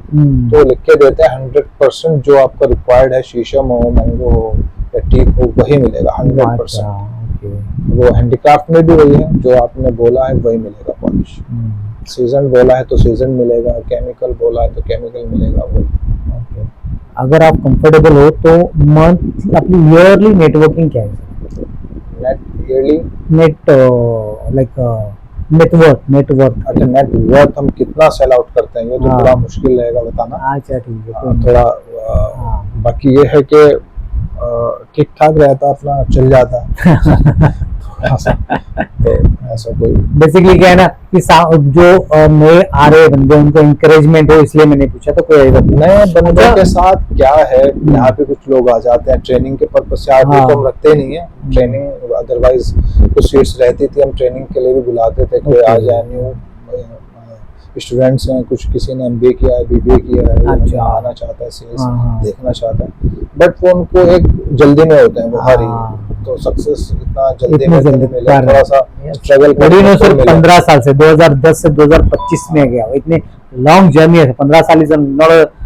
तो लिख के देते हैं 100% जो आपका रिक्वायर्ड है, शीशम हो, मैंगो हो या टीक हो, वही मिलेगा 100%। वो हैंडीक्राफ्ट में भी वही है, जो आपने बोला है वही मिलेगा पॉलिश। सीजन बोला है तो सीजन मिलेगा, केमिकल बोला है तो केमिकल मिलेगा, वही। अगर आप कंफर्टेबल हो तो मंथ अपनी ईयरली नेटवर्किंग क्या है? Net yearly net like network अच्छा, नेटवर्थ हम कितना सेल आउट करते हैं ये तो हाँ। थोड़ा मुश्किल रहेगा बताना। अच्छा ठीक है, कोई नहीं। थोड़ा हाँ। बाकी ये है कि ठीक ठाक रहता, अपना चल जाता थोड़ा सा, तो ऐसा कोई बेसिकली क्या है ना कि जो नए आ रहे बंदे उनको इंकरेजमेंट हो, इसलिए मैंने पूछा, तो कोई ऐसा नहीं। नए बंदों अच्छा। के साथ क्या है, यहाँ पे कुछ लोग आ जाते हैं ट्रेनिंग के पर्पज से, आगे हाँ। तो हम रखते नहीं है ट्रेनिंग, अदरवाइज कुछ सीट्स रहती थी, हम ट्रेनिंग के लिए भी बुलाते थे, कोई आ जाए न्यू स्टूडेंट्स हैं, कुछ किसी ने MBA किया है, BBA किया है, अच्छा। आना चाहता है सेल्स हाँ। देखना चाहता है, बट वो उनको एक जल्दी में होते हैं वो हर ही, हाँ। तो सक्सेस इतना जल्दी इतनी में नहीं जल्दी मिला, थोड़ा सा स्ट्रगल ओडिनो करके सिर्फ मिला। 15 साल से 2010 से 2025 में गया, इतने लॉन्ग जर्नी है। 15 साल इज नॉट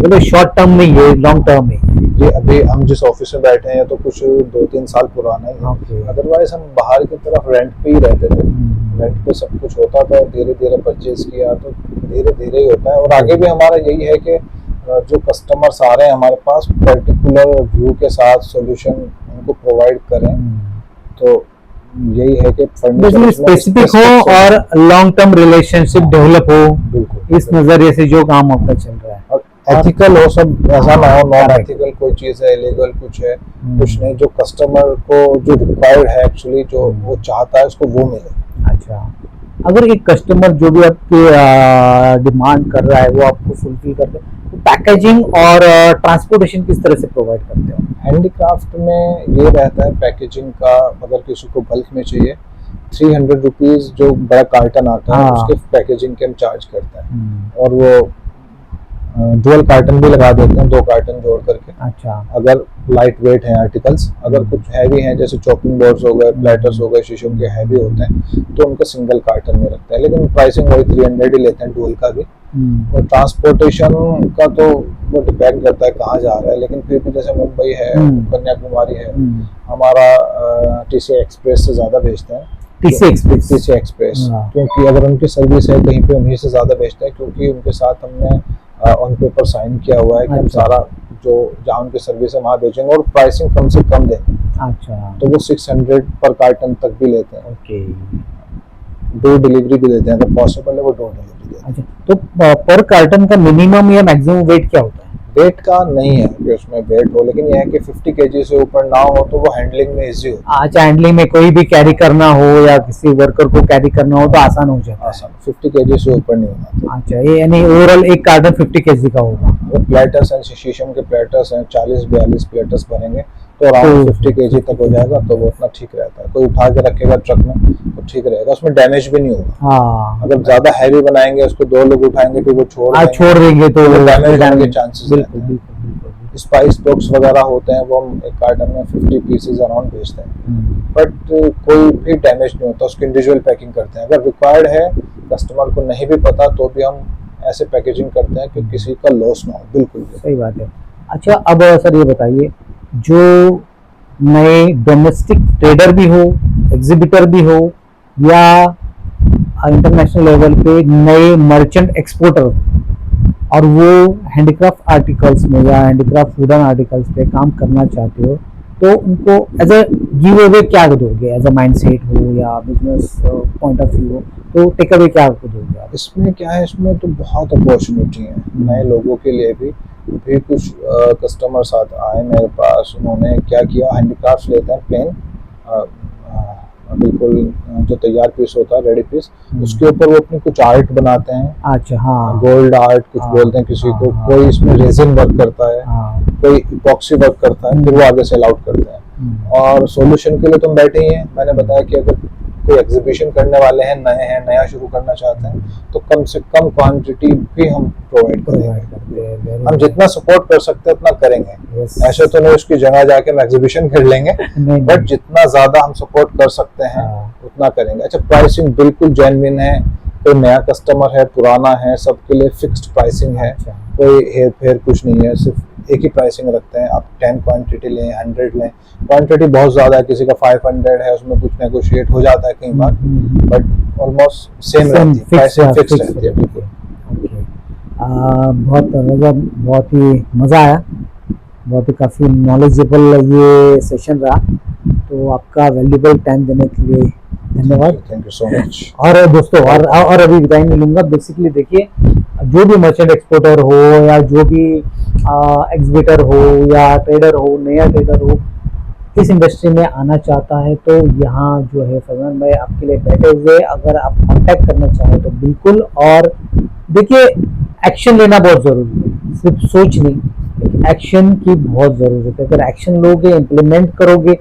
बोले शॉर्ट टर्म नहीं है, लॉन्ग टर्म है। ये अभी हम जिस ऑफिस में बैठे हैं तो कुछ 2-3 साल पुराना ही Okay. है, अदरवाइज हम बाहर की तरफ रेंट पे ही रहते थे, रेंट पे सब कुछ होता था, धीरे धीरे परचेज किया तो धीरे धीरे ही होता है। और आगे भी हमारा यही है कि जो कस्टमर्स आ रहे हैं हमारे पास, पर्टिकुलर व्यू के साथ सॉल्यूशन उनको प्रोवाइड करें, तो यही है कि बेसिकली स्पेसिफिक हो और लॉन्ग टर्म रिलेशनशिप डेवलप हो, बिल्कुल इस नजरिए से जो काम आपका चल रहा है। और एथिकल हो सब, ऐसा ना हो नॉन Correct. एथिकल कोई चीज़ है, इलीगल कुछ है, कुछ नहीं, जो कस्टमर को जो रिक्वायर्ड है एक्चुअली, जो वो चाहता है उसको वो मिले। अच्छा, अगर एक कस्टमर जो भी आपकी डिमांड कर रहा है वो आपको फुलफिल करते हैं, तो पैकेजिंग और ट्रांसपोर्टेशन किस तरह से प्रोवाइड करते हो? हैंडीक्राफ्ट में ये रहता है पैकेजिंग का, अगर किसी को बल्क में चाहिए 300 रुपीज़ जो बड़ा कार्टन आता है हाँ। उसके पैकेजिंग के हम चार्ज करते हैं, और वो डुअल कार्टन भी लगा देते हैं, 2 कार्टन जोड़ करके। अच्छा। अगर लाइट वेट हैं आर्टिकल्स, अगर कुछ हैवी हैं जैसे चॉपिंग बोर्ड्स हो गए, प्लेटर्स हो गए, शीशम के हैवी होते हैं, तो उनका सिंगल कार्टन में रखते हैं, लेकिन प्राइसिंग वही 300 ही लेते हैं डुअल का भी। और ट्रांसपोर्टेशन का तो वो डिपेंड करता है कहाँ जा रहा है, लेकिन फिर भी जैसे मुंबई है, कन्याकुमारी है, हमारा TCI एक्सप्रेस से ज़्यादा भेजते हैं। TCI express. TCI एक्सप्रेस, हाँ। क्योंकि अगर उनकी सर्विस है कहीं पे उन्हीं से ज़्यादा भेजते हैं, क्योंकि उनके साथ हमने ऑन पेपर साइन किया हुआ है कि हम अच्छा। सारा जो जहाँ उनकी सर्विस है वहाँ भेजेंगे, और प्राइसिंग कम से कम देंगे। अच्छा, तो वो 600 पर कार्टन तक भी लेते हैं। ओके। डोर डिलीवरी भी देते हैं, अगर पॉसिबल है वो डोर डिलीवरी देते हैं। अच्छा, तो पर कार्टन का मिनिमम या मैक्सिमम वेट क्या होता है? वेट का नहीं है कि उसमें वेट हो, लेकिन यह है कि 50 kg से ऊपर ना हो तो वो हैंडलिंग में इजी हो, अच्छा, हैंडलिंग में कोई भी कैरी करना हो या किसी वर्कर को कैरी करना हो तो आसान हो जाता है। आसान। 50 kg से ऊपर नहीं होना। अच्छा, ये यानी ओवरऑल एक कार्टन 50 kg का होगा। वो प्लेटर्स हैं, शीशम के प्लेटर्स हैं, 40-42 प्लेटर्स भरेंगे तो अराउंड 50 kg तक हो जाएगा, तो वो उतना ठीक रहता है। कोई उठा के रखेगा ट्रक में तो ठीक रहेगा, उसमें डैमेज भी नहीं होगा। हाँ, अगर ज्यादा हैवी बनाएंगे, उसको 2 लोग उठाएंगे फिर वो छोड़ देंगे तो डैमेज होने के चांसेस बिल्कुल रहते हैं। बिल्कुल बिल्कुल। स्पाइस बॉक्स वगैरह होते हैं, वो हम एक कार्टन में 50 पीसेज अराउंड बेचते हैं, बट कोई भी डैमेज नहीं होता, उसकी इंडिविजुअल पैकिंग करते हैं। अगर रिक्वायर्ड है, कस्टमर को नहीं भी पता, तो भी हम ऐसे पैकेजिंग करते हैं कि किसी का लॉस ना हो। बिल्कुल सही बात है। अच्छा, अब सर ये बताइए, जो नए डोमेस्टिक ट्रेडर भी हो, एग्जीबिटर भी हो, या इंटरनेशनल लेवल पे नए मर्चेंट एक्सपोर्टर, और वो हैंडीक्राफ्ट आर्टिकल्स में या हैंडीक्राफ्ट वुडन आर्टिकल्स पे काम करना चाहते हो, तो उनको एज अ गिव अवे क्या दोगे? एज अ माइंडसेट हो या बिजनेस पॉइंट ऑफ व्यू हो, तो टेक अवे क्या आपको दोगे आप? इसमें क्या है, इसमें तो बहुत अपॉर्चुनिटी है नए लोगों के लिए भी। फिर कुछ कस्टमर्स आए मेरे पास, उन्होंने क्या किया, हैंडीक्राफ्ट लेते हैं प्लेन, बिल्कुल जो तैयार पीस होता है, रेडी पीस, उसके ऊपर वो अपनी कुछ आर्ट बनाते हैं। अच्छा, हाँ, गोल्ड आर्ट कुछ हाँ, बोलते हैं किसी को, हाँ, कोई इसमें रेजिन वर्क करता है, हाँ, कोई इपॉक्सी वर्क करता है, फिर वो आगे सेल आउट करते हैं। और सॉल्यूशन के लिए तुम बैठे ही हैं, मैंने बताया कि अगर कोई एग्जीबिशन करने वाले हैं, नया शुरू करना चाहते हैं, तो कम से कम क्वांटिटी भी हम प्रोवाइड करेंगे। हम जितना सपोर्ट कर सकते हैं उतना करेंगे। ऐसे तो नहीं उसकी जगह जाके हम एग्जीबिशन कर लेंगे, बट जितना ज्यादा हम सपोर्ट कर सकते हैं उतना करेंगे। अच्छा, प्राइसिंग बिल्कुल जेन्युइन है, कोई नया कस्टमर है, पुराना है, सबके लिए फिक्स्ड प्राइसिंग है, कोई हेर फेर कुछ नहीं है, सिर्फ एक ही प्राइसिंग रखते हैं। आप 10 क्वांटिटी लें, 100 लें, क्वांटिटी बहुत ज़्यादा है, किसी का 500 है, उसमें कुछ नेगोशिएट हो जाता है कई बार, बट ऑलमोस्ट सेम रहती है, प्राइसिंग फिक्स रहती है। बिल्कुल। बहुत ही मज़ा आया, बहुत ही काफ़ी नॉलेजेबल ये सेशन रहा, तो आपका वैल्यूबल टाइम देने के लिए धन्यवाद। Thank you so much. और दोस्तों और अभी बताई नहीं लूंगा। बेसिकली देखिए, जो भी मर्चेंट एक्सपोर्टर हो या जो भी एग्जीबिटर हो या ट्रेडर हो, नया ट्रेडर हो, इस इंडस्ट्री में आना चाहता है तो यहाँ जो है फरमान भाई आपके लिए बैठे हुए। अगर आप कांटेक्ट करना चाहें तो बिल्कुल। और देखिए, एक्शन लेना बहुत ज़रूरी है, सिर्फ सोच नहीं, एक्शन की बहुत ज़रूरत है। अगर एक्शन लोगे, इम्प्लीमेंट करोगे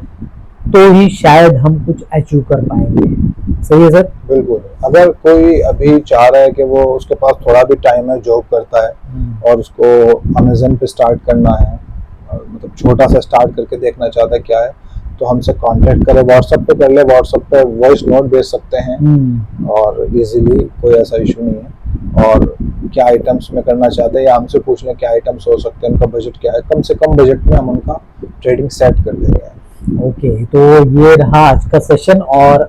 तो ही शायद हम कुछ अचीव कर पाएंगे। सही है सर? बिल्कुल। अगर कोई अभी चाह रहा है कि वो उसके पास थोड़ा भी टाइम है, जॉब करता है और उसको अमेजन पे स्टार्ट करना है, मतलब छोटा सा स्टार्ट करके देखना चाहता है क्या है, तो हमसे कांटेक्ट करें। व्हाट्सएप पे कर ले, व्हाट्सएप पे वॉइस नोट भेज सकते हैं और इजीली, कोई ऐसा इशू नहीं है। और क्या आइटम्स में करना चाहते हैं या हमसे पूछ लें क्या आइटम्स हो सकते हैं, उनका बजट क्या है, कम से कम बजट में हम उनका ट्रेडिंग सेट कर देंगे। ओके, तो ये रहा आज का सेशन। और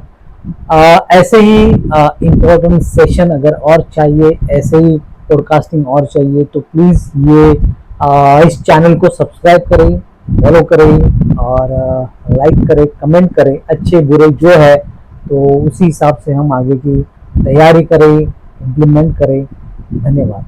ऐसे ही इम्पोर्टेंट सेशन अगर और चाहिए, ऐसे ही पॉडकास्टिंग और चाहिए तो प्लीज़ ये इस चैनल को सब्सक्राइब करें, फॉलो करें और लाइक करें, कमेंट करें। अच्छे बुरे जो है तो उसी हिसाब से हम आगे की तैयारी करें, इम्प्लीमेंट करें। धन्यवाद।